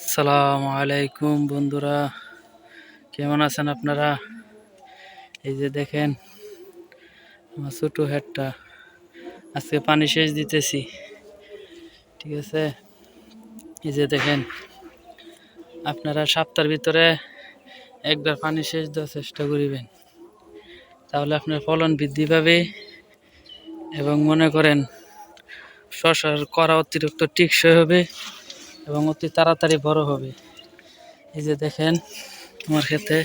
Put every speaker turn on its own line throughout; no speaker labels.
আসসালামু আলাইকুম বন্ধুরা, কেমন আছেন আপনারা? এই যে দেখেন আমার ছোট হেডটা আজকে পানি সেচ দিতেছি। ঠিক আছে, এই যে দেখেন আপনারা সপ্তাহের ভিতরে একবার পানি সেচ দেওয়ার চেষ্টা করিবেন, তাহলে আপনার ফলন বৃদ্ধি পাবে এবং মনে করেন শশার করা অতিরিক্ত টিকসই হবে এবং অতি তাড়াতাড়ি বড় হবে। এই যে দেখেন আমার ক্ষেতে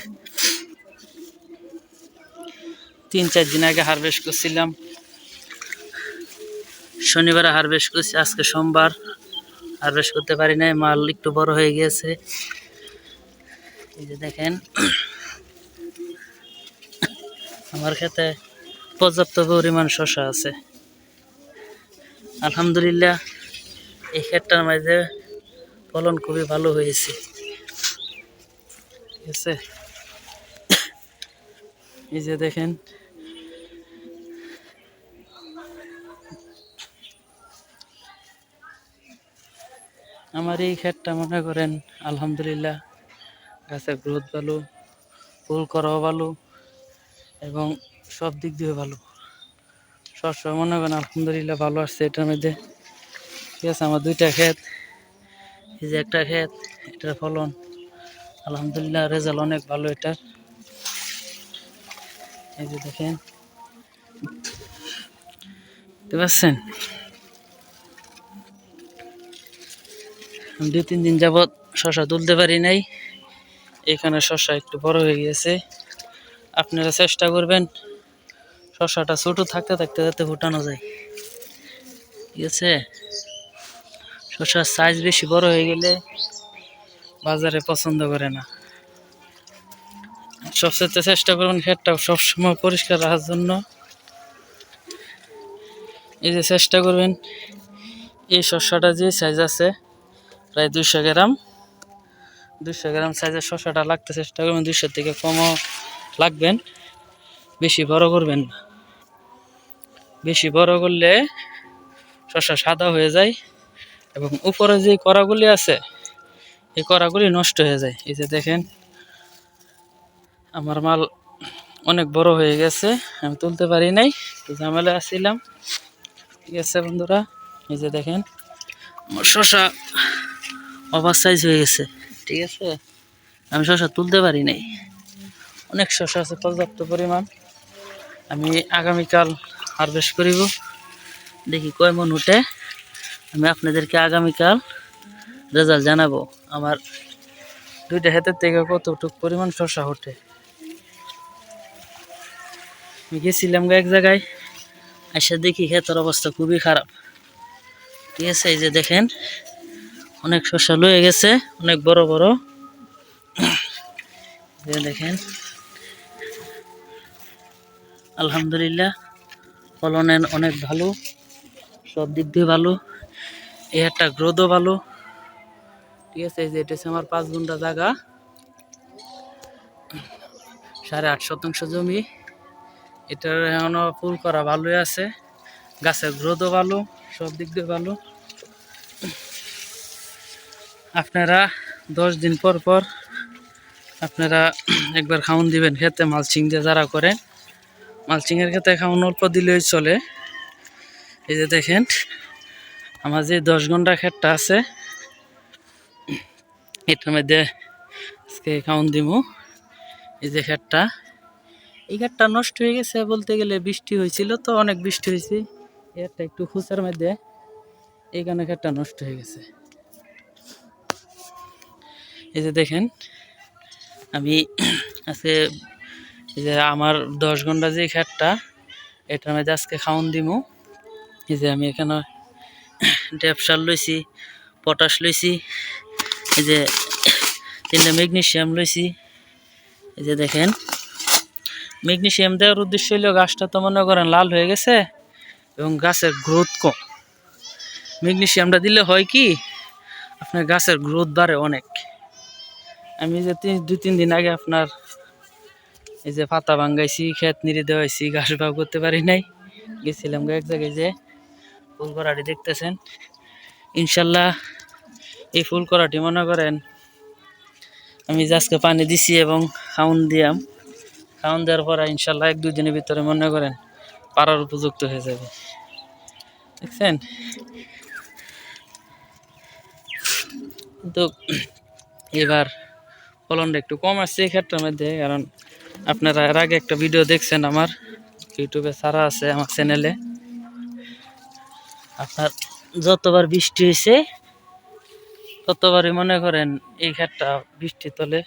3-4 দিন আগে হারভেস্ট করছিলাম, শনিবারে হারভেস্ট করছি, আজকে সোমবার। হারভেস্ট করতে পারি নাই, মাল একটু বড় হয়ে গিয়েছে। এই যে দেখেন আমার ক্ষেতে পর্যাপ্ত পরিমাণ শসা আছে আলহামদুলিল্লাহ। এই ক্ষেতটার মাঝে ফলন খুবই ভালো হয়েছে। ঠিক আছে, এই যে দেখেন আমার এই ক্ষেতটা মনে করেন আলহামদুলিল্লাহ গাছের গ্রোথ ভালো, ফুল করাও ভালো এবং সব দিক দিয়ে ভালো। শস্য মনে করেন আলহামদুলিল্লাহ ভালো আসছে এটার মধ্যে। ঠিক আছে, আমার 2টা ক্ষেত, এই যে একটা ক্ষেত, এটার ফলন আলহামদুলিল্লাহ রেজাল্ট অনেক ভালো এটার। এই যে দেখেন, বুঝতে পারছেন? আমি 2-3 দিন যাবৎ শশা তুলতে পারি নাই, এখানে শশা একটু বড় হয়ে গেছে। আপনারা চেষ্টা করবেন শশাটা ছোট থাকতে থাকতে যাতে ফুটানো যায়। ঠিক আছে, শশার সাইজ বেশি বড় হয়ে গেলে বাজারে পছন্দ করে না। সবচেয়ে চেষ্টা করবেন ক্ষেতটা সবসময় পরিষ্কার রাখার জন্য। এই যে চেষ্টা করবেন এই শসাটা যে সাইজ আছে প্রায় 200 গ্রাম সাইজের শসাটা লাগতে চেষ্টা করবেন, 200 থেকে কমও লাগবেন, বেশি বড় করবেন না। বেশি বড় করলে শসা সাদা হয়ে যায় এবং উপরে যে কড়াগুলি আছে এই কড়াগুলি নষ্ট হয়ে যায়। এই যে দেখেন আমার মাল অনেক বড় হয়ে গেছে, আমি তুলতে পারি নাই, ঝামেলায় আসছিলাম। ঠিক আছে বন্ধুরা, এই যে দেখেন আমার শসা ওভার সাইজ হয়ে গেছে। ঠিক আছে, আমি শসা তুলতে পারি নাই, অনেক শসা আছে পর্যাপ্ত পরিমাণ। আমি আগামীকাল হারভেস্ট করিব, দেখি কয় মন উঠে। আমি আপনাদেরকে আগামীকাল রেজাল্ট জানাবো আমার 2টা ক্ষেতের থেকে কতটুকু পরিমাণ শসা ওঠে। আমি গেছিলাম এক জায়গায়, এসে দেখি ক্ষেতের অবস্থা খুবই খারাপ। ঠিক আছে, এই যে দেখেন অনেক শসা লয়ে গেছে, অনেক বড় বড়। দেখেন আলহামদুলিল্লাহ ফলন অনেক ভালো, সব দিক দিয়ে ভালো, এই একটা গ্রোথও ভালো। ঠিক আছে, এই যে এটা হচ্ছে আমার 5 গুণ্ঠা জায়গা, 8.5 শতাংশ জমি। এটার এখনো ফুল করা ভালোই আছে, গাছের গ্রোথও ভালো, সব দিক দিয়ে ভালো। আপনারা 10 দিন পর পর আপনারা একবার খাউন দিবেন খেতে, মালচিং দিয়ে যারা করেন, মালচিংয়ের খেতে খাউন অল্প দিলেই চলে। এই যে দেখেন আমার যে 10 ঘন্টা ক্ষেতটা আছে এটার মধ্যে আজকে খাউন দিব। এই যে ক্ষেতটা, এই ক্ষেতটা নষ্ট হয়ে গেছে বলতে গেলে, বৃষ্টি হয়েছিল তো, অনেক বৃষ্টি হয়েছে, একটা একটু খুচার মধ্যে এইখানে ক্ষেতটা নষ্ট হয়ে গেছে। এই যে দেখেন আমি আজকে এই যে আমার 10 ঘন্টা যে ক্ষেতটা এটার মধ্যে আজকে খাউন দিব। এই যে আমি এখানে ড্যাপ সার লইছি, পটাশ লইছি, এই যে 3টা ম্যাগনেসিয়াম লইছি। এই যে দেখেন ম্যাগনেসিয়াম দেওয়ার উদ্দেশ্য হইল গাছটা তো মনে করেন লাল হয়ে গেছে এবং গাছের গ্রোথ কম। ম্যাগনেসিয়ামটা দিলে হয় কি আপনার গাছের গ্রোথ বাড়ে অনেক। আমি যে 2-3 দিন আগে আপনার এই যে পাতা ভাঙ্গাইছি, ক্ষেত নিড়ে দেওয়াইছি, ঘাস বাও করতে পারি নাই, গেছিলাম এক জায়গায়, যে ফুল করাটি দেখতেছেন। ইনশাল্লাহ এই ফুল করাটি মনে করেন আমি যে আজকে পানি দিছি এবং খাউন দিয়াম, খাউন দেওয়ার পরে ইনশাল্লাহ 1-2 দিনের ভিতরে মনে করেন পাড়ার উপযুক্ত হয়ে যাবে। দেখছেন? কিন্তু এবার ফলনটা একটু কম আসছে এই ক্ষেত্রের মধ্যে, কারণ আপনারা এর আগে একটা ভিডিও দেখছেন আমার ইউটিউবে ছাড়া আছে আমার চ্যানেলে। আপনার যতবার বৃষ্টি হয়েছে ততবারই মনে করেন এই ক্ষেতটা বৃষ্টির তলে